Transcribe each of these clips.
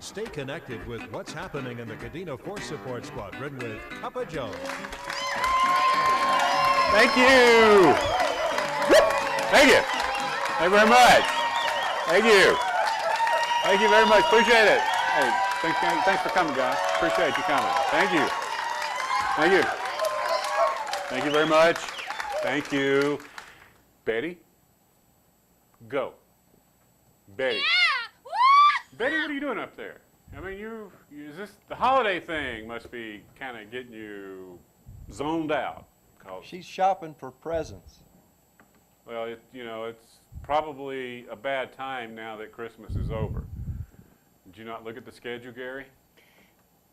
Stay connected with what's happening in the Cadena Force Support Squadron with Papa Joe. Thank you. Thank you. Thank you very much. Thank you. Thank you very much. Appreciate it. Hey, thanks for coming, guys. Appreciate you coming. Thank you. Thank you. Thank you very much. Thank you. Betty, go. Betty. Betty, what are you doing up there? I mean, is this the holiday thing must be kind of getting you zoned out? She's shopping for presents. Well, it's probably a bad time now that Christmas is over. Did you not look at the schedule, Gary?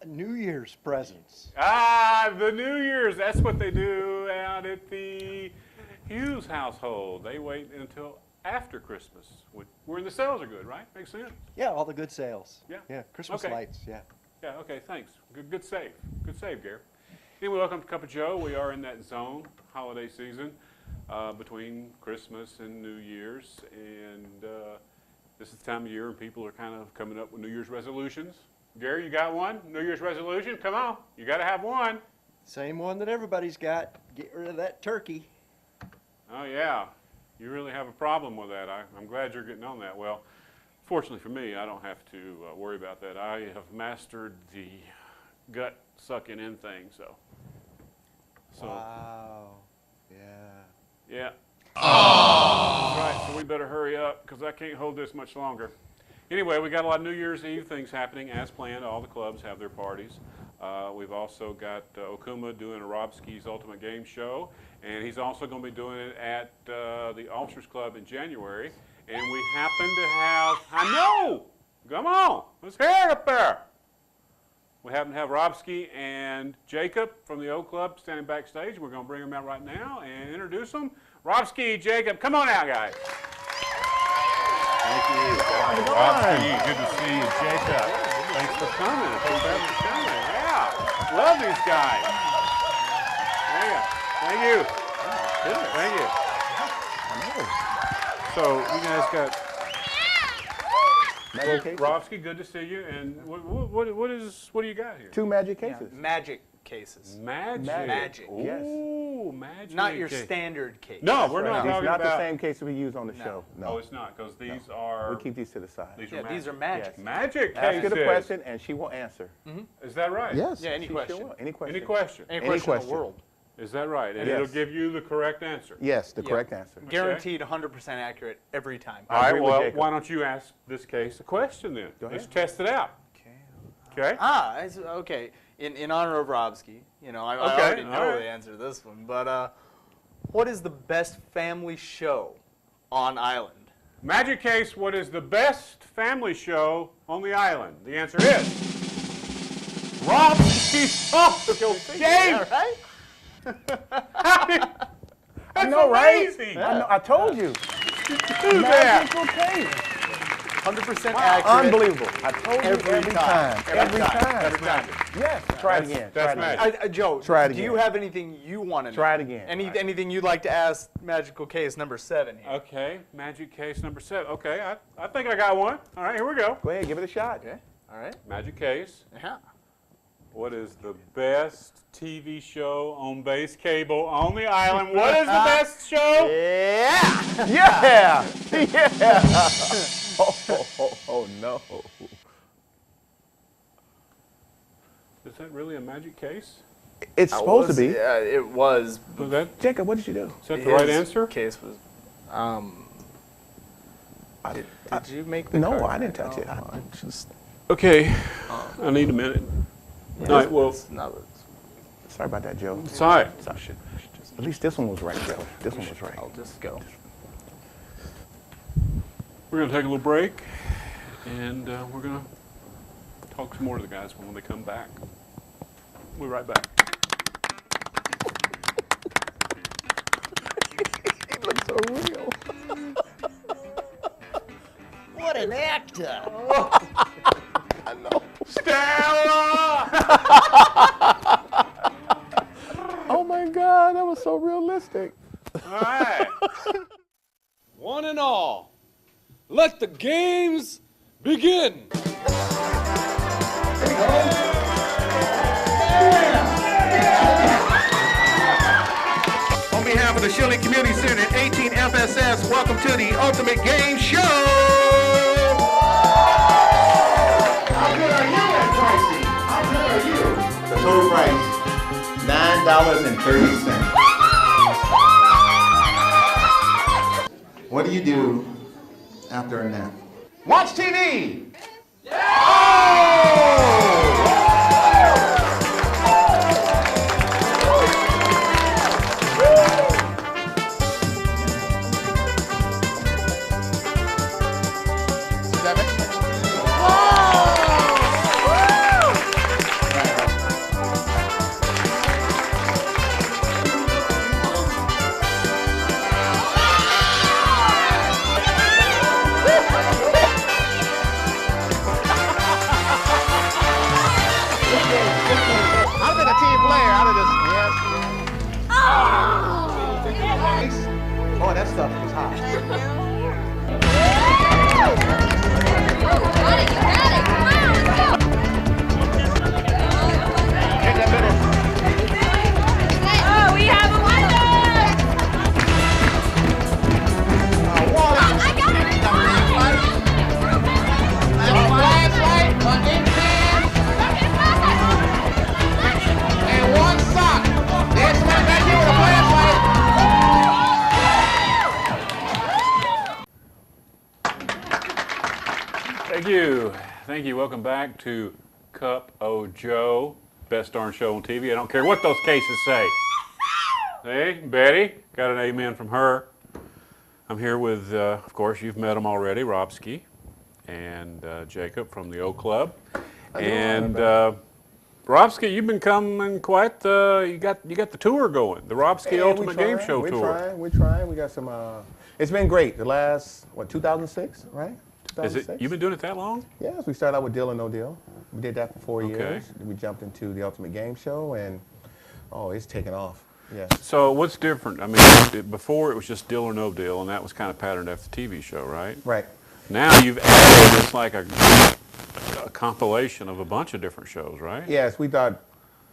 New Year's presents. Ah, the New Year's. That's what they do out at the Hughes household. They wait until after Christmas, when the sales are good, right? Makes sense. Yeah, all the good sales. Yeah. Yeah, Christmas lights, yeah. Yeah, okay, thanks. Good save. Good save, Gary. Anyway, welcome to Cup of Joe. We are in that zone, holiday season, between Christmas and New Year's. And this is the time of year when people are kind of coming up with New Year's resolutions. Gary, you got one? New Year's resolution? Come on. You got to have one. Same one that everybody's got. Get rid of that turkey. Oh, yeah. You really have a problem with that. I'm glad you're getting on that. Well, fortunately for me, I don't have to worry about that. I have mastered the gut sucking in thing, so. Wow. Yeah. Yeah. Oh. That's right, so we better hurry up because I can't hold this much longer. Anyway, we got a lot of New Year's Eve things happening as planned. All the clubs have their parties. We've also got Okuma doing a RobSki's Ultimate Game Show, and he's also going to be doing it at the Officers Club in January. And we happen to have, I know, come on, let's hear it up there. We happen to have RobSki and Jacob from the O Club standing backstage. We're going to bring them out right now and introduce them. RobSki, Jacob, come on out, guys. Thank you. RobSki, good to see you. Jacob, thanks for coming. Thanks for coming. Yeah, love these guys. Thank you. Thank you. So you guys got. RobSki, good to see you. And what do you got here? 2 magic cases. Yeah, magic cases. Magic. Ooh, yes. Magic. not your standard case. No, we're not These talking are not about. the same case we use on the show. No. Oh, it's not, because these are. We'll keep these to the side. These are magic. Yes. Magic Ask cases. her the question and she will answer. Is that right? Yes. Yeah, any she question. Sure will. Any question. Any question? Any question in the world. Is that right? And Yes. it'll give you the correct answer. Yes, the correct answer. Guaranteed 100% accurate every time. All right, agree with well, Jacob. why don't you ask this case a question then? Go Let's ahead. test it out. Okay? Okay. In honor of RobSki, I Okay, already all know right. the answer to this one, but what is the best family show on island? Magic case, what is the best family show on the island? The answer is RobSki's Tropical Game. All right? That's I know, right? amazing. I know. I told you. Do that. Magical case. 100% accurate. Unbelievable. I told you every time. Every time. Every time. Yes. Try it again. That's Try it again. magic. Joe, Try it do again. you have anything you want to know? Try it again. Anything you'd like to ask Magical Case number 7 here? Okay, magic case number 7. Okay, I think I got one. All right, here we go. Go ahead, give it a shot. Okay. All right. Magic case. Yeah. What is the best TV show on base cable on the island? What is the best show? Yeah. Yeah. Yeah. Oh, no. Is that really a magic case? It's supposed to be. Yeah, it was. Was that, Jacob, what did you do? is that the right His answer? Case was. Did you make the No, card? I didn't touch it. I just. Okay, I need a minute. Yeah, All right, well, Sorry about that, Joe. it's all right. At least this one was right, Joe. This one was right. I'll just go. We're going to take a little break, and we're going to talk some more to the guys when they come back. We'll be right back. He looks so real. What an actor! I know. Stella! Oh my God, that was so realistic. All right. One and all, let the games begin. On behalf of the Shilling Community Center and 18 FSS, welcome to the Ultimate Game Show! How good are you at pricing? How good are you? The total price, $9.30. What do you do after a nap? Watch TV! I've been a team player out of this. Yes. Oh, that stuff is hot. We have a winner! Water. I got it! Flashlight, an ink pen, and one sock. There's somebody back here with a flashlight. Thank you. Thank you. Welcome back to Cup O' Joe, best darn show on TV. I don't care what those cases say. Hey, Betty, got an amen from her. I'm here with, of course, you've met them already, RobSki and Jacob from the O'Club. And RobSki, you've been coming quite. You got the tour going, the RobSki Ultimate Game Show tour. We're trying. We got some. It's been great. The last 2006, right? Is it? You've been doing it that long? Yes, we started out with Deal or No Deal. We did that for 4 Okay. years. We jumped into the Ultimate Game Show, and it's taken off. Yes. So what's different? I mean, before it was just Deal or No Deal, and that was kind of patterned after the TV show, right? Right. Now you've added it's like a compilation of a bunch of different shows, right? Yes, we thought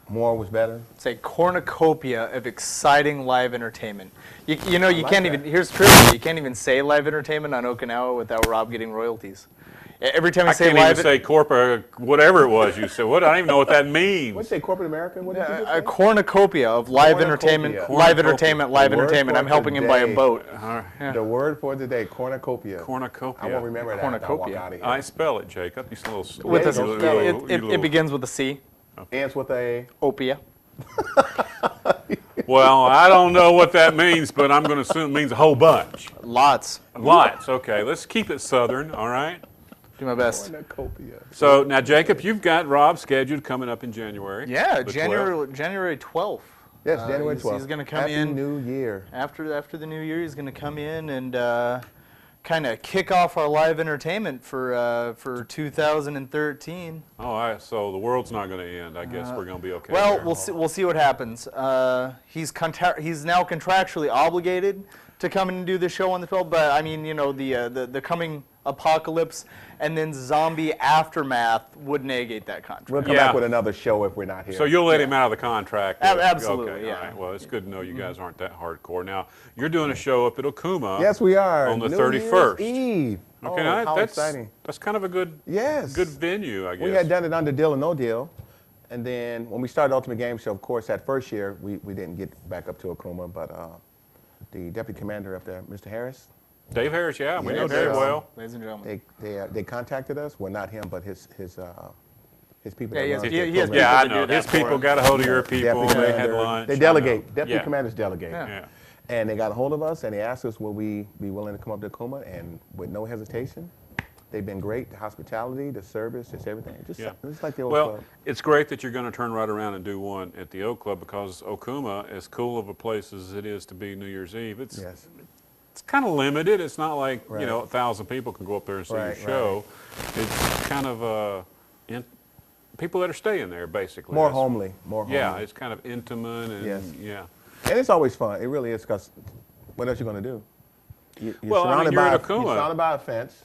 more was better. It's a cornucopia of exciting live entertainment. You like can't that. even, here's trivia, you can't even say live entertainment on Okinawa without Rob getting royalties. Every time I you say can't live, even say corporate, whatever it was you said. What? I don't even know what that means. What's say corporate America? What did you just a say? cornucopia of live entertainment, Cornucopia. live entertainment, live The word entertainment. for I'm helping him buy a today. boat. Yeah. The word for today, cornucopia. Cornucopia. I won't remember that. After I walk out of here. I spell it, Jacob. You little. With Yeah, a, don't spell it begins with a C. Ends with a. Opia. Well, I don't know what that means, but I'm going to assume it means a whole bunch. Lots. Lots. Okay, let's keep it southern. All right. Do my best. Cornucopia. So now, Jacob, you've got Rob scheduled coming up in January. Yeah, the January 12th. Yes, January 12th. He's going to come Happy in. New Year. After the new year, he's going to come in and kind of kick off our live entertainment for 2013. Oh, so the world's not going to end. I guess we're going to be okay. Well, there. we'll see what happens. He's now contractually obligated to come in and do the show on the 12th, but I mean, the coming apocalypse and then zombie aftermath would negate that contract. We'll come Yeah. back with another show if we're not here. So you'll let him out of the contract? Absolutely, Okay, yeah. all right. Well, it's good to know you guys aren't that hardcore. Now, you're doing a show up at Okuma. Yes, we are. On the New 31st. Year's Eve. Okay, Oh, now how that's exciting. That's kind of a good Yes. good venue, I guess. We had done it under Deal or No Deal. And then when we started Ultimate Game Show, of course, that first year, we didn't get back up to Okuma, but the deputy commander up there, Mr. Harris, Dave Harris, yeah, we know Yes, Dave yes. well. Ladies and gentlemen. they contacted us. Well, not him, but his people. Yeah, that he run has- the he has program. Yeah, I to do know. that His for people him. got a hold of your people. Deputy They had commander. lunch. They I delegate. know. Deputy Yeah. commanders delegate. Yeah. And they got a hold of us and they asked us, will we be willing to come up to Okuma? And with no hesitation, they've been great. The hospitality, the service, just everything. Just like the old Well, club. it's great that you're going to turn right around and do one at the O'Club because Okuma, as cool of a place as it is to be New Year's Eve, it's kind of limited. It's not like, Right. 1,000 people can go up there and see your Right, show. It's kind of people that are staying there, basically. More That's- homely. More homely. Yeah, it's kind of intimate and Yes. yeah. And it's always fun. It really is because what else you going to do? You're Well, I mean, surrounded you're by at you're Okuma. surrounded by a fence,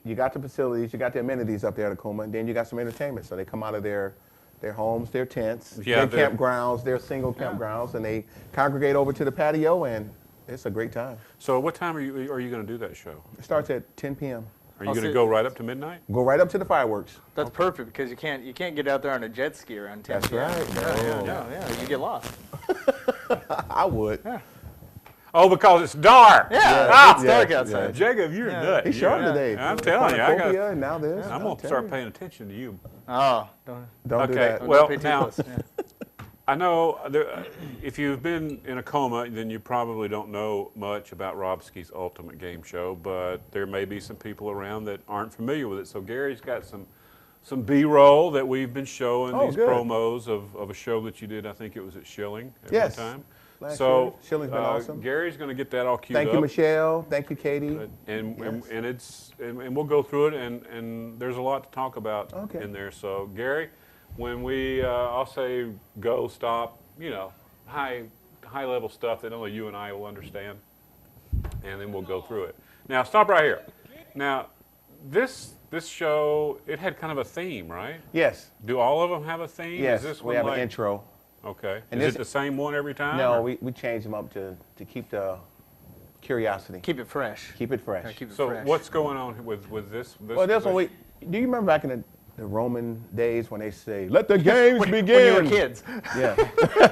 you got the facilities, you got the amenities up there at Okuma, and then you got some entertainment. So they come out of their homes, their tents, Yeah, their campgrounds, their single campgrounds, and they congregate over to the patio, and it's a great time. So what time are you going to do that show? It starts at 10 p.m. Are you going to go right up to midnight? Go right up to the fireworks. That's perfect because you can't get out there on a jet ski around 10 That's p.m. right. Yeah, you get lost. I would. Oh, because it's dark. Yeah, it's dark outside. Jacob, you're nuts. He's sharp today. I'm telling you, Cornucopia, and now this. I'm going to start paying attention to you. Oh, Don't do Okay, that. well, pay too now, close, yeah. I know if you've been in Okuma, then you probably don't know much about RobSki's Ultimate Game Show, but there may be some people around that aren't familiar with it. So Gary's got some B-roll that we've been showing, these good. promos of a show that you did. I think it was at Schilling at Yes. one time. Last So year. Schilling's been awesome. Gary's going to get that all queued Thank up. you, Michelle. Thank you, Katie. And Yes. and we'll go through it, and there's a lot to talk about Okay. in there. So Gary, when we I'll say go, stop, high level stuff that only you and I will understand, and then we'll go through it. Now stop right here. Now this show, it had kind of a theme, right? Yes. Do all of them have a theme? Yes. Is this We one have like, an intro. Okay. And Is this- it the same one every time? No, or- we change them up to keep the curiosity. Keep it fresh. Keep it fresh. Yeah, keep it So fresh. what's going on with this? Well, this one, do you remember back in the Roman days when they say, let the games begin? When you were kids. Yeah.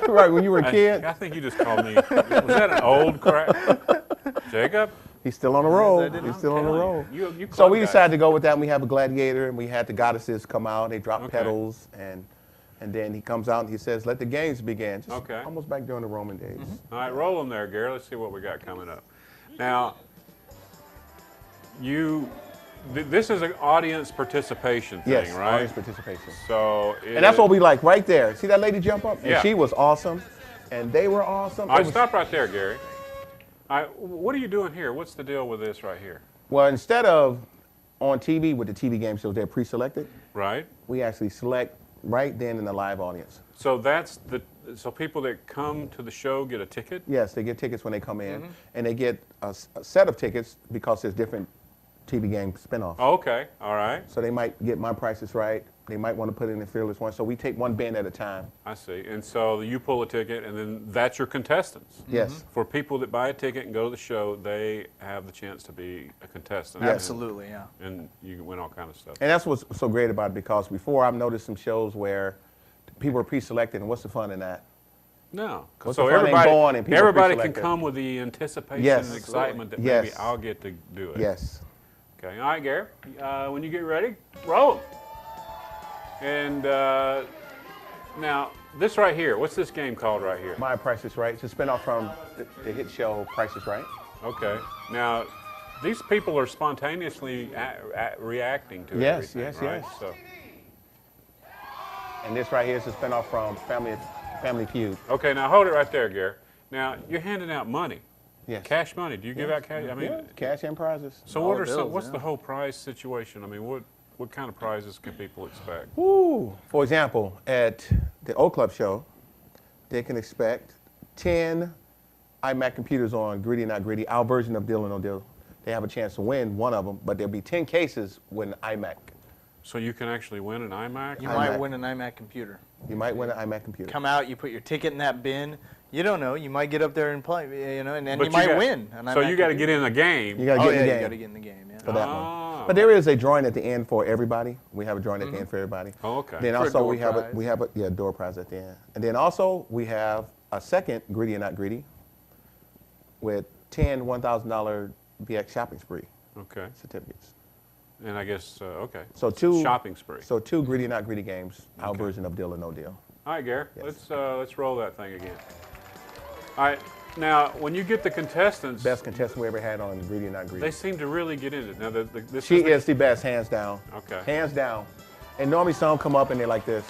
Right, when you were a kid. I think you just called me. Was that an old crack? Jacob? He's still on the roll. I did. He's still on the roll. You So club we guys. decided to go with that, and we have a gladiator, and we had the goddesses come out. They drop Okay. petals, and then he comes out and he says, let the games begin. Just Okay. almost back during the Roman days. All right, roll them there, Gary. Let's see what we got coming up. Now, this is an audience participation thing, Yes, right? audience participation. So, And that's what we like right there. See that lady jump up? And Yeah. she was awesome, and they were awesome. All It right, was- stop right there, Gary. All right, what are you doing here? What's the deal with this right here? Well, instead of on TV with the TV game shows, they're pre-selected. Right? We actually select right then in the live audience. So so people that come to the show get a ticket? Yes, they get tickets when they come in, and they get a set of tickets because there's different TV game spinoffs. Oh, okay, all right. So they might get My Price is Right. They might want to put in the Fearless One. So we take one bin at a time. I see. And so you pull a ticket, and then that's your contestants. Yes. For people that buy a ticket and go to the show, they have the chance to be a contestant. Yes. Absolutely, yeah. And you can win all kind of stuff. And that's what's so great about it, because before I've noticed some shows where people are pre-selected, and what's the fun in that? No. What's So the fun in going and people everybody can pre-selected? come with the anticipation Yes. and excitement that Yes. maybe I'll get to do it. Yes. Okay. All right, Gary. When you get ready, roll. And now, this right here, what's this game called right here? My Price is Right. It's a spinoff from the hit show Price is Right. Okay. Now, these people are spontaneously reacting to Yes, everything, yes, right? yes. So, And this right here is a spinoff from Family Feud. okay, now hold it right there, Gary. Now, you're handing out money, Yes. cash money. Do you give out cash? I mean, Yeah, cash and prizes. so Dollar what are some, bills, what's yeah. the whole prize situation? I mean, what kind of prizes can people expect? Woo. For example, at the O'Club show, they can expect 10 iMac computers on Gritty Not Gritty, our version of Deal or No Deal. They have a chance to win one of them, but there'll be 10 cases with an iMac. So you can actually win an iMac? You iMac. might win an iMac computer. You might win an iMac computer. Come out, you put your ticket in that bin. You don't know. You might get up there and play, and But you might got- win. An So iMac you got to computer. get in the game. You got to Oh, get yeah, in the you game got to get in the game, yeah. for that Ah. one. But there is a drawing at the end for everybody. We have a drawing at the end for everybody. Oh, okay. Then For a also door we have prize. a door prize at the end. And then also we have a second Gritty or Not Gritty with 10 $1,000 BX shopping spree Okay. certificates. And I guess, okay. So two Shopping spree. So two Gritty or Not Gritty games, our version of Deal or No Deal. All right, Gary, Yes. let's roll that thing again. All right, now, when you get the contestants, Best contestant we ever had on Gritty or Not Gritty. they seem to really get into it. Now, this She the- is the best, hands down. Okay. Hands down. And normally some come up and they're like this.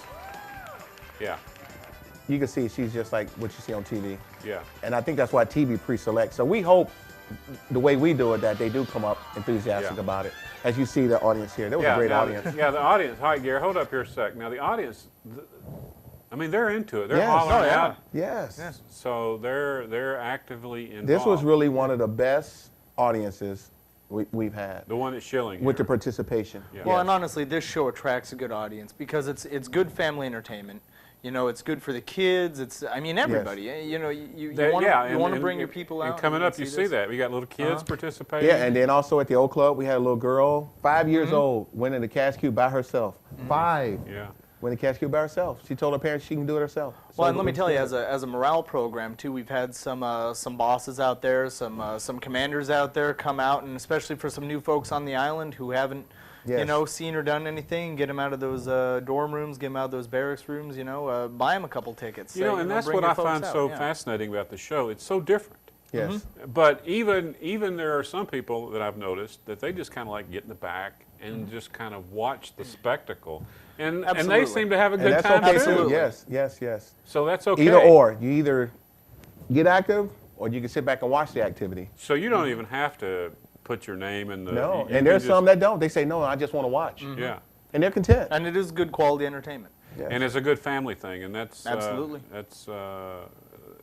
Yeah, You can see she's just like what you see on TV. yeah. And I think that's why TV pre-selects. So we hope the way we do it that they do come up enthusiastic Yeah. about it. As you see the audience here, there was a great now, audience. Yeah, the audience. All right, Gary, hold up here a sec. Now, the audience, I mean, they're into it. They're Yes. hollering Oh, yeah. out. Yes. So they're actively involved. This was really one of the best audiences we've had The one that's Schilling with the here. participation. Yeah. Well, Yes. and honestly, this show attracts a good audience because it's good family entertainment. You know, it's good for the kids. It's, I mean, everybody. You know, you want to bring your people out. And coming up, you see this. that. We got little kids participating. Yeah, and then also at the old club, we had a little girl, 5 years old, went in the cash cube by herself. 5. Yeah. Went in the cash cube by herself. She told her parents she can do it herself. Well, and let me tell you, as a morale program too, we've had some bosses out there, some commanders out there come out, and especially for some new folks on the island who haven't, you Yes. know, seen or done anything, get them out of those dorm rooms, get them out of those barracks rooms, you know, buy them a couple tickets. You know, and that's bring what your I folks find out, so yeah. fascinating about the show. It's so different. Yes. But even there are some people that I've noticed that they just kind of like get in the back and just kind of watch the spectacle, and they Absolutely. seem to have a And good that's time okay too. too. Absolutely. Yes, yes, yes. So that's okay. Either or. You either get active or you can sit back and watch the activity. So you don't even have to put your name in the. No, you and there's can some that don't. They say, no, I just want to watch. Yeah. And they're content. And it is good quality entertainment. Yes. And it's a good family thing, and that's Absolutely.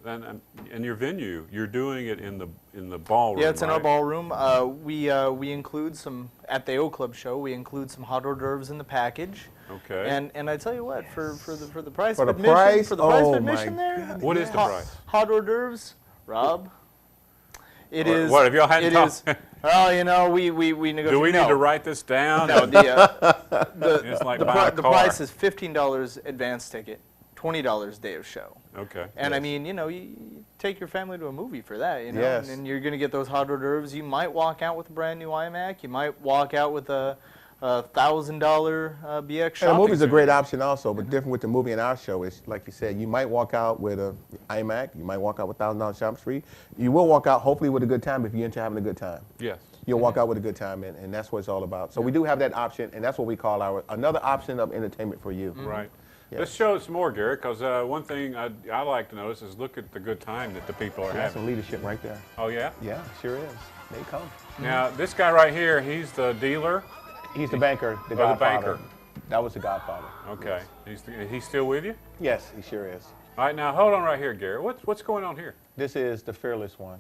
and your venue, you're doing it in the ballroom. Yeah, it's in our right? ballroom. We include some at the O'Club show. We include some hot hors d'oeuvres in the package. Okay. And I tell you what, for the price For of the admission, price? for the price Oh, of my admission there, goodness. What is the hot, price? hot hors d'oeuvres, Rob. It What- is. what, have y'all had it talk- is. Well, you know, we negotiate. Do we need no. to write this down? No, It's like buying a the car. price is $15 advance ticket, $20 day of show. Okay. And I mean, you know, you take your family to a movie for that, you know, Yes. and you're going to get those hot hors d'oeuvres. You might walk out with a brand new iMac. You might walk out with a $1,000 BX And shopping the movie's a great center. option also, but different with the movie and our show is, like you said, you might walk out with a iMac, you might walk out with $1,000 shop street. You will walk out hopefully with a good time if you're into having a good time. Yes. You'll walk out with a good time, and that's what it's all about. So we do have that option, and that's what we call another option of entertainment for you. Right. Yes. Let's show us more, Garrett, because one thing I like to notice is look at the good time that the people are That's some having. leadership right there. Oh, yeah? Yeah, sure is. They come. Now, this guy right here, he's the dealer. He's the banker, the Or the godfather. banker. That was the godfather. Okay. He's still with you? Yes, he sure is. All right, now hold on right here, Garrett. What's going on here? This is the fearless one.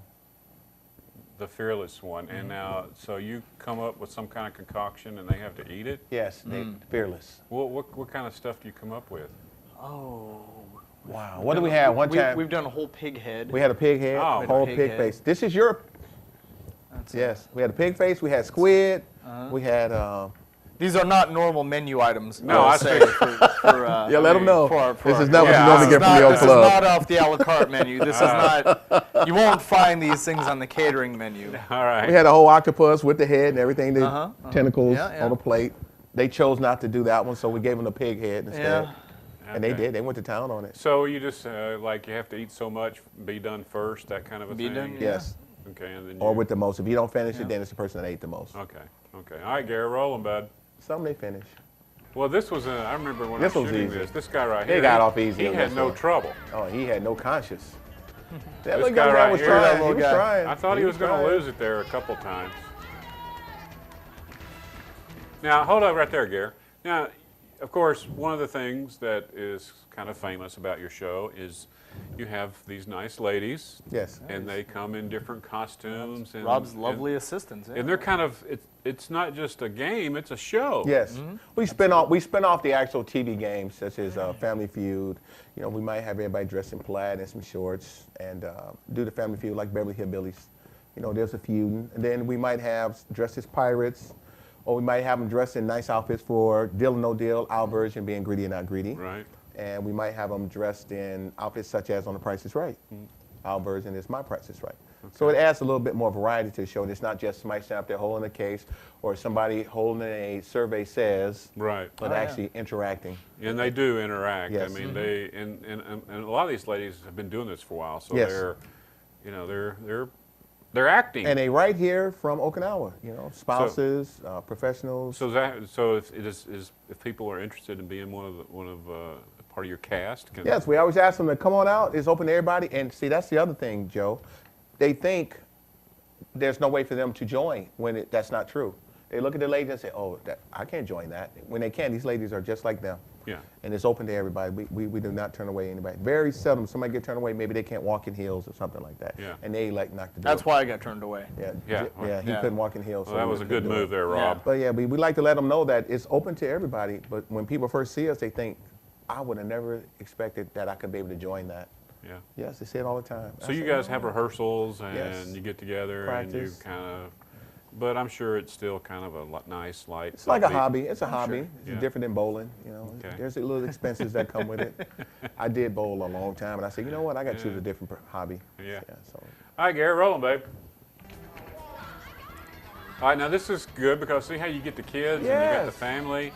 The fearless one. And now, so you come up with some kind of concoction and they have to eat it? Yes, they fearless. What kind of stuff do you come up with? Oh. Wow. What do we have? One time We've done a whole pig head. we had a pig head, Oh. a whole Pig pig head. face. This is your. That's Yes, we had a pig face. We had squid. We had. These are not normal menu items. No, I'll I say see. for Yeah, let them know. for This our is not what you Yeah, normally this get from the old This club. is not off the a la carte menu. This is not. You won't find these things on the catering menu. All right. We had a whole octopus with the head and everything, the tentacles Yeah, yeah. on the plate. They chose not to do that one, so we gave them the pig head instead. Yeah. And they Okay. did. They went to town on it. So you just like you have to eat so much, be done first, that kind of a Be thing? done, yeah. Yes. Okay, and then Or you- with the most. If you don't finish it, then it's the person that ate the most. Okay, okay. All right, Gary, roll 'em, bud. Some they finish. Well, this was I remember when This I was was shooting easy. this guy right They here. got off easy He on had this no one. trouble. Oh, he had no conscience. That This little guy guy right was here, trying. that He little was guy. trying. I thought he was going to trying. lose it there a couple times. Now, hold up right there, Gary. Now, of course, one of the things that is kind of famous about your show is you have these nice ladies. Yes. And they come in different costumes. And, Rob's lovely assistants. Yeah. And they're kind of, it's not just a game, it's a show. Yes, we spin off the actual TV games such as Family Feud. You know, we might have everybody dressed in plaid and some shorts, and do the Family Feud like Beverly Hillbillies. You know, there's a feud, and then we might have dressed as pirates, or we might have them dressed in nice outfits for Deal or No Deal, our version being Greedy or Not Greedy. Right. And we might have them dressed in outfits such as On the Price is Right. Our version is My Price is Right. So it adds a little bit more variety to the show. And it's not just somebody standing up there holding a case or somebody holding a survey says, Right. but actually interacting. And they do interact. Yes. I mean, they and a lot of these ladies have been doing this for a while, so Yes. they're, you know, they're acting. And they right here from Okinawa, you know, spouses, professionals. so if people are interested in being one of part of your cast. Yes, we always ask them to come on out. It's open to everybody. And see, that's the other thing, Joe. They think there's no way for them to join when that's not true. They look at the ladies and say, oh, I can't join that. When they can, these ladies are just like them. Yeah. And it's open to everybody. We do not turn away anybody. Very seldom somebody get turned away. Maybe they can't walk in heels or something like that. Yeah. And they like knock the door. That's why I got turned away. Yeah. He couldn't walk in heels. Well, that was a good move there, Rob. But yeah, we like to let them know that it's open to everybody. But when people first see us, they think, I would have never expected that I could be able to join that. Yeah. Yes, they say it all the time. So you guys have rehearsals and Yes. you get together Practice. and you kind of, but I'm sure it's still kind of a nice, light. It's like a upbeat- hobby. It's a hobby. Sure. It's Yeah. different than bowling. You know, Okay. there's a little expenses that come with it. I did bowl a long time, and I said, you know what? I got to choose a different hobby. Yeah. So All right, Garrett, rolling, babe. All right, now this is good because see how you get the kids and you got the Yes. family,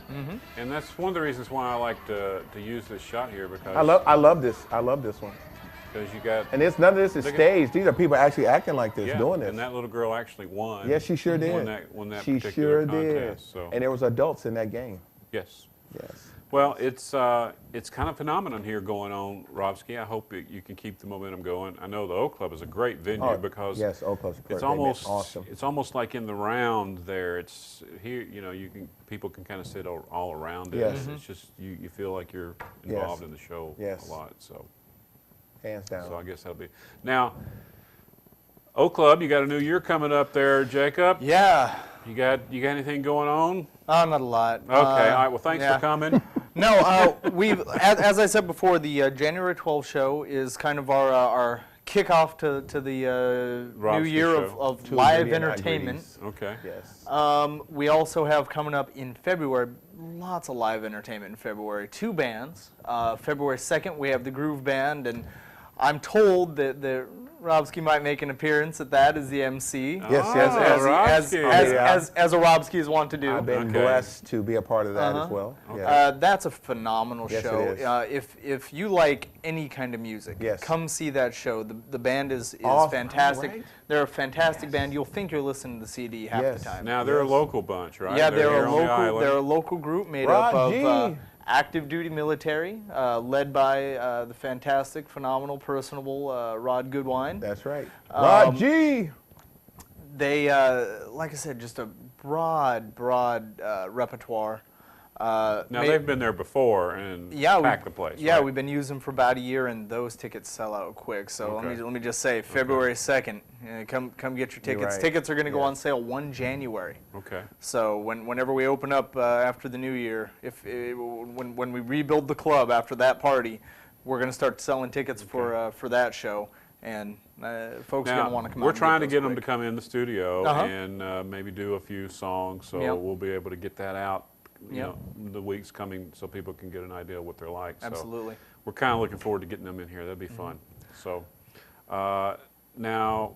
and that's one of the reasons why I like to use this shot here because I love this. I love this one. because you got And it's none of this is Look at- staged. These are people actually acting like this, yeah, doing this. and that little girl actually won. Yes, she sure did. Won that she particular sure did. contest. So And there was adults in that game. yes. Yes. Well, it's kind of phenomenon here going on, RobSki. I hope you can keep the momentum going. I know the O'Club is a great venue because yes, O'Club's it's awesome. It's almost like in the round there. It's here, people can kind of sit all around it. Yes. It's just you feel like you're involved in the show Yes. a lot. So Hands down. I guess that'll be now. O'Club, you got a new year coming up there, Jacob. Yeah. You got anything going on? Not a lot. Okay, all right. Well, thanks yeah. for coming. No, we've as I said before, the January 12th show is kind of our kickoff to the new RobSki year show. of Two live Gritty and Not entertainment. Gritties. Okay. Yes. We also have coming up in February lots of live entertainment in February. 2 bands. February 2nd we have the Groove Band, and I'm told that RobSki might make an appearance at that as the MC. Yes, yes, As a RobSki is wont to do. I've been Okay. blessed to be a part of that as well. Okay. Yeah. That's a phenomenal Yes, show. it is. If you like any kind of music, Yes. come see that show. The band is Awesome. fantastic. Right. They're a fantastic band. You'll think you're listening to the CD half Yes. the time. Now they're a Yes. local bunch, right? Yeah, they're they're here a on the local. island. They're a local group made Rod up G. of active duty military, led by the fantastic, phenomenal, personable Rod Goodwine. That's right. Rod G. They, like I said, just a broad repertoire. Now made- they've been there before and packed the place. Yeah, right? we've been using them for about a year, and those tickets sell out quick. So Okay. let me just say, February 2nd, come get your tickets. right. Tickets are going to go Yes. on sale 1 January. Okay. So whenever we open up after the new year, when we rebuild the club after that party, we're going to start selling tickets for that show, and folks are going Now to want to come out. we're and trying to those get them to quick. come in the studio Uh-huh. and maybe do a few songs, so Yep. we'll be able to get that out. You Yep. know, the weeks coming, so people can get an idea of what they're like. So Absolutely. we're kind of looking forward to getting them in here. That'd be Mm-hmm. fun. So now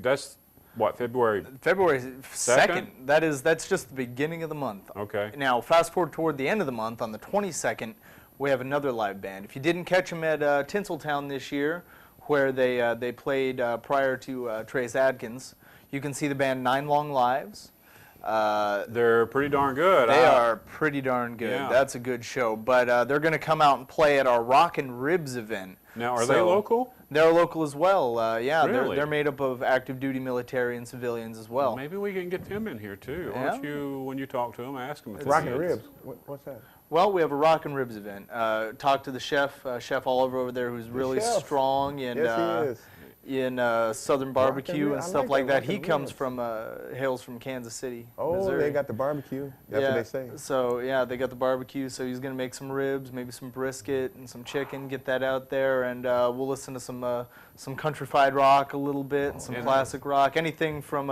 that's what February. February Second? 2nd. That's just the beginning of the month. Okay. Now, fast forward toward the end of the month, on the 22nd, we have another live band. If you didn't catch them at Tinseltown this year, where they played prior to Trace Adkins, you can see the band 9 Long Lives. They're pretty darn good. They are pretty darn good. Yeah. That's a good show. But they're going to come out and play at our Rock and Ribs event. Now, are they So- local? They're local as well. Yeah, Really? they're made up of active duty military and civilians as well. Maybe we can get them in here too. Why Yeah. don't you, when you talk to them, ask them if they Rockin' can. Ribs. What's that? Well, we have a Rock and Ribs event. Talk to the chef, Chef Oliver over there, who's really chef. strong and Yes, he is. in Southern barbecue Rib- and I stuff like like that that. Rock He and comes Ribs. from hails from Kansas City, Oh, Missouri. they got the barbecue. That's yeah, what they say. So yeah, they got the barbecue. So he's gonna make some ribs, maybe some brisket and some chicken. Get that out there, and we'll listen to some countrified rock a little bit, and some And- classic rock. Anything from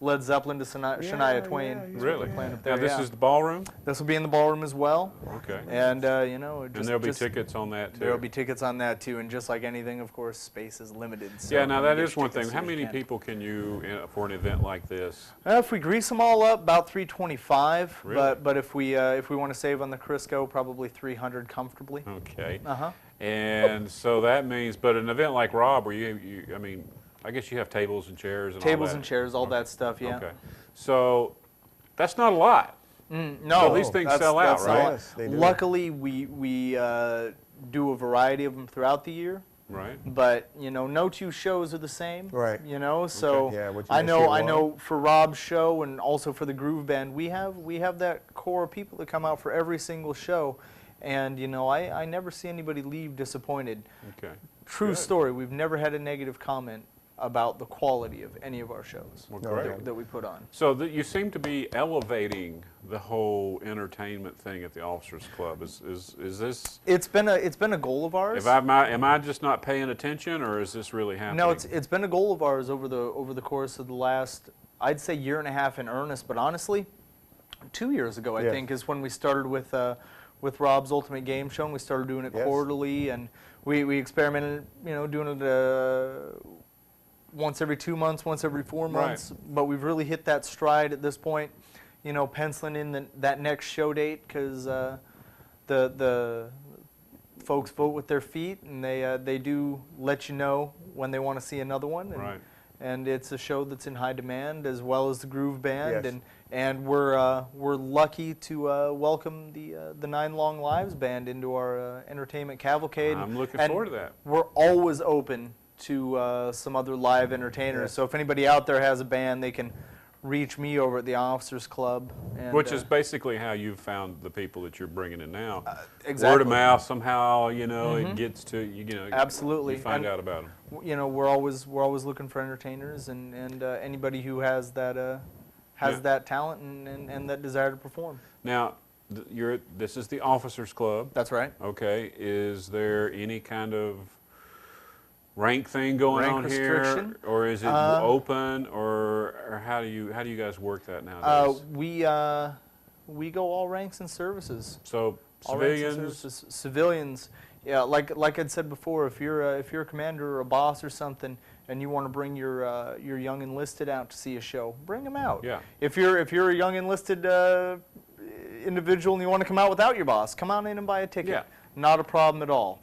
Led Zeppelin to Shania Twain. yeah, is what Really? we're playing up Now there, this yeah. is the ballroom. This will be in the ballroom as well. Okay. And And just, there'll be just- tickets on that too. There'll be tickets on that too, and just like anything, of course, space is limited. So Yeah. Now you that get is your one thing. tickets How as you many can. people can you for an event like this? If we grease them all up, about 325. Really? But if we want to save on the Crisco, probably 300 comfortably. Okay. Uh-huh. And so that means, but an event like Rob, where I mean, I guess you have tables and chairs and all Tables that. and chairs, all that stuff. Yeah. Okay. So that's not a lot. No, So these things sell out, that's not- right? Yes, they do. Luckily, we do a variety of them throughout the year. Right. But you know, no two shows are the same. Right. You know, so Yeah, what you I might see know at one. for Rob's show and also for the Groove Band, we have that core of people that come out for every single show, and you know, I never see anybody leave disappointed. Okay. True Good. story. We've never had a negative comment about the quality of any of our shows Well, great. that we put on. So you seem to be elevating the whole entertainment thing at the Officers Club. Is this? It's been a goal of ours. Am I just not paying attention, or is this really happening? No, it's been a goal of ours over the course of the last, I'd say, year and a half in earnest. But honestly, 2 years ago, I Yeah. think, is when we started with Rob's Ultimate Game Show, and we started doing it Yes. quarterly, and we experimented, you know, doing it once every 2 months, once every 4 months. But we've really hit that stride at this point. You know, penciling in that next show date, because the folks vote with their feet, and they do let you know when they want to see another one. And, Right. and it's a show that's in high demand, as well as the Groove Band, Yes. and we're lucky to welcome the Nine Long Lives Band into our entertainment cavalcade. I'm looking And forward to that. We're always open to some other live entertainers. Yes. So if anybody out there has a band, they can reach me over at the Officers Club. And, Which is basically how you've found the people that you're bringing in now. exactly. Word of mouth, somehow, you know, it gets to, you know. Absolutely. You find And, out about them. you know, we're always looking for entertainers and anybody who has that Yeah. that talent and that desire to perform. Now, this is the Officers Club. That's right. Okay. Is there any kind of rank thing going Rank on restriction? here, or is it open, or how do you guys work that nowadays? We go all ranks and services. So All ranks and civilians. services. Civilians. Yeah, like I'd said before, if you're a commander or a boss or something, and you want to bring your young enlisted out to see a show, bring them out. Yeah. If you're a young enlisted individual and you want to come out without your boss, come on in and buy a ticket. Yeah. Not a problem at all.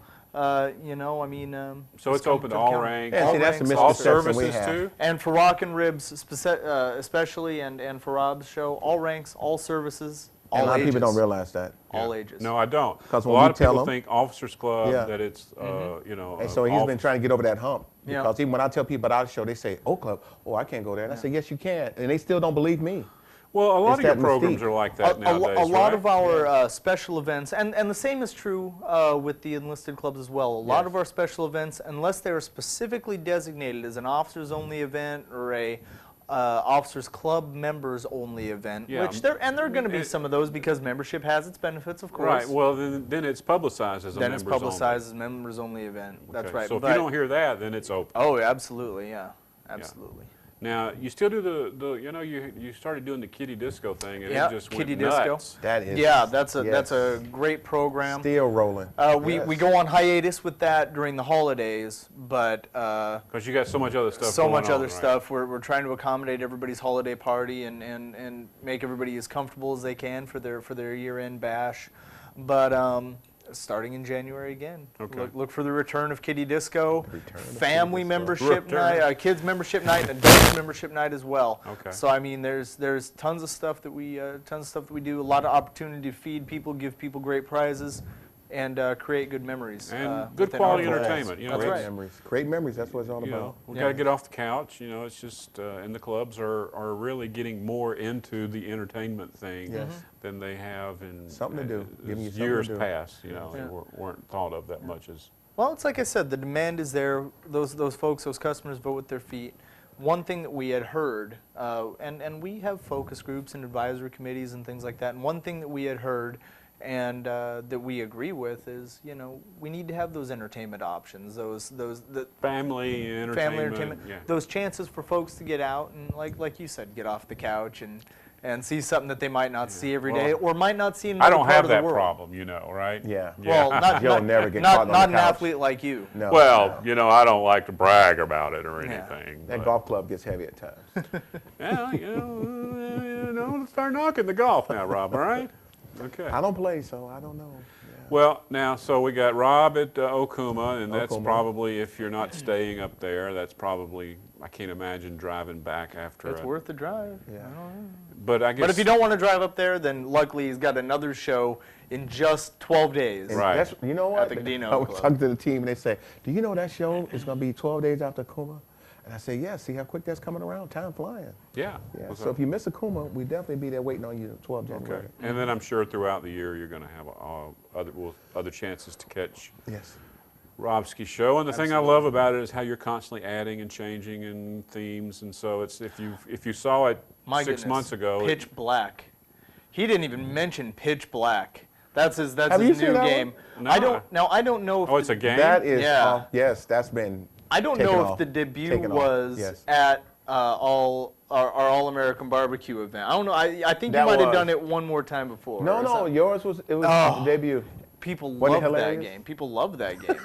You know, I mean. So it's open to all ranks. Yeah, see, that's the all misconception we services have. too. And for Rock and Ribs, especially, and for Rob's show, all ranks, all services, all And a lot ages. of people don't realize that. All ages. No, I don't. 'Cause A when lot we of people tell 'em- think Officers Club Yeah. that it's you know. And so he's been office- trying to get over that hump. Yeah. Because even when I tell people about our show, they say, "Oh, club, oh, I can't go there." And I say, "Yes, you can." And they still don't believe me. Well, a lot It's of your that programs mystique. are like that A nowadays, lot right? of our special events, and the same is true with the enlisted clubs as well. A lot Yes. of our special events, unless they are specifically designated as an officers-only event or a officers club members-only event, Yeah. which there are going to be some of those because membership has its benefits, of course. Right. Well, then it's publicized as a Then it's members publicized as members-only event. only. That's Okay, right. So if But- you don't hear that, then it's open. Oh, absolutely, yeah, absolutely. Now you still do the you know you started doing the kiddie disco thing and Yeah, it just kiddie went disco. nuts. That is. Yeah, that's a yes. great program. Still rolling. We Yes. go on hiatus with that during the holidays, but Because you got so much other stuff. so going much on, other right? stuff. We're trying to accommodate everybody's holiday party and make everybody as comfortable as they can for their year-end bash. But starting in January again. Okay. Look for the return of Kiddie Disco, Return of family Kiddie Disco. membership Return. night, kids membership night, and adult membership night as well. Okay. So I mean, there's tons of stuff that we do. A lot of opportunity to feed people, give people great prizes, and create good memories. And good within our quality club. entertainment. You know, That's Great right. memories. Great memories. That's what it's all You know, about. we Yeah. got to get off the couch. You know, it's just and the clubs are really getting more into the entertainment thing Yes. than they have in Something to do. as Giving you something years to do. past. You know, Yeah. weren't thought of that much as. Well, it's like I said, the demand is there. Those folks, those customers vote with their feet. One thing that we had heard, and we have focus groups and advisory committees and things like that, and one thing that we had heard and that we agree with is, you know, we need to have those entertainment options, the Family entertainment. family entertainment, Yeah. those chances for folks to get out and, like you said, get off the couch and see something that they might not see every day Well, or might not see in I another don't part have of the that world. problem, you know, right? Yeah. Well, not, You'll not, never get not, caught on the not an couch. athlete like you. No. Well, you know, I don't like to brag about it or Yeah. anything. That but- golf club gets heavy at times. Yeah, let's start knocking the golf now, Rob. All right. Okay. I don't play, so I don't know. Yeah. Well, now, so we got Rob at Okuma, and that's Okuma. probably, if you're not staying up there, that's probably I can't imagine driving back after. It's worth the drive. Yeah. But I guess. But if you don't want to drive up there, then luckily he's got another show in just 12 days. And Right. That's, you know what? At the Cadino I was Club. talking to the team, and they say, "Do you know that show is going to be 12 days after Okuma?" And I say, "Yeah. See how quick that's coming around? Time flying." Yeah. Yeah. So if you miss Okuma, we definitely be there waiting on you 12 January. Okay. And then I'm sure throughout the year you're going to have other chances to catch Yes. RobSki show. And the thing I love about it is how you're constantly adding and changing and themes. And so it's if you saw it My 6 goodness. months ago. Pitch Black. He didn't even mention Pitch Black. That's his Have you new seen that game. one? No. I don't know if Oh, it's a game? That is, Yeah. yes, that's been. I don't taken know off. if the debut Taken off, was yes. at our All-American Barbecue event. I don't know. I think you That might have was. done it one more time before. No, or no, something. yours was the debut. People Wasn't it love that hilarious? game. People love that game.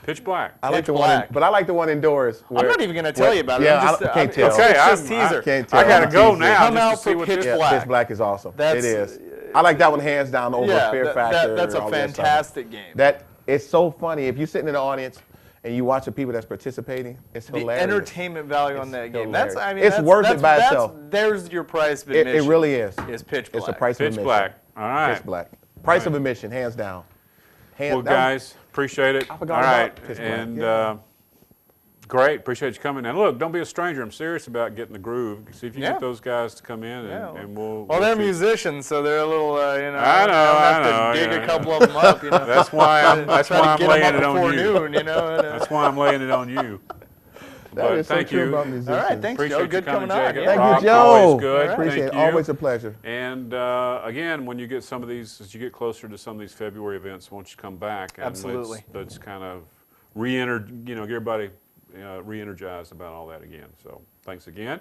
Pitch Black. I like Pitch the Black. one, but I like the one indoors. I'm not even going to tell you about it. Yeah, I'm just, I can't tell. Okay, It's just I teaser. can't tell. I got to I'm go teasing. now Come just out to see for what Pitch this. Yeah, Black. Pitch Black is awesome. That's- it is. I like that one hands down over Fear Factor. That's a and all that stuff. fantastic game. That it's so funny if you're sitting in the audience and you watch the people that's participating. It's the hilarious. entertainment value on that game. hilarious. That's I mean It's that's, worth it that's, by that's, itself. There's your price of It admission. really is. Is Pitch Black. It's a price of Pitch admission. Black. All right. Pitch Black. Price of admission, hands down. Well, guys, appreciate it. I All forgot right. about Pitch Black, And yeah. great. Appreciate you coming. And look, don't be a stranger. I'm serious about getting the groove. See if you Yeah. get those guys to come in, Yeah. and we'll. Well, they're shoot. musicians, so they're a little, you know. I know, have I to know, dig yeah. a couple of them up, you know. That's why I'm. That's Try why to I'm get laying them it up on before you. noon, you know. And, That's why I'm laying it on you. That But is so thank true you. about all musicians. right, thanks, Appreciate Joe. you Good coming, coming on. Jacob. Yeah. Thank Rob, you, Joe. always good. Appreciate Thank it. you. Always a pleasure. And again, when you get some of these, as you get closer to some of these February events, won't you come back and Absolutely. let's kind of get everybody re-energized about all that again. So thanks again.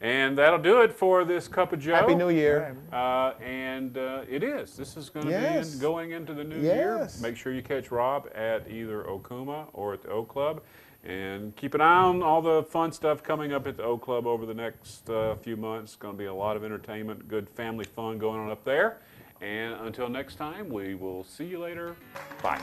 And that'll do it for this Cup of Joe. Happy New Year. And it is. This is going to Yes. be going into the new year. Yes. Make sure you catch Rob at either Okuma or at the O-Club. And keep an eye on all the fun stuff coming up at the O-Club over the next few months. It's going to be a lot of entertainment, good family fun going on up there. And until next time, we will see you later. Bye.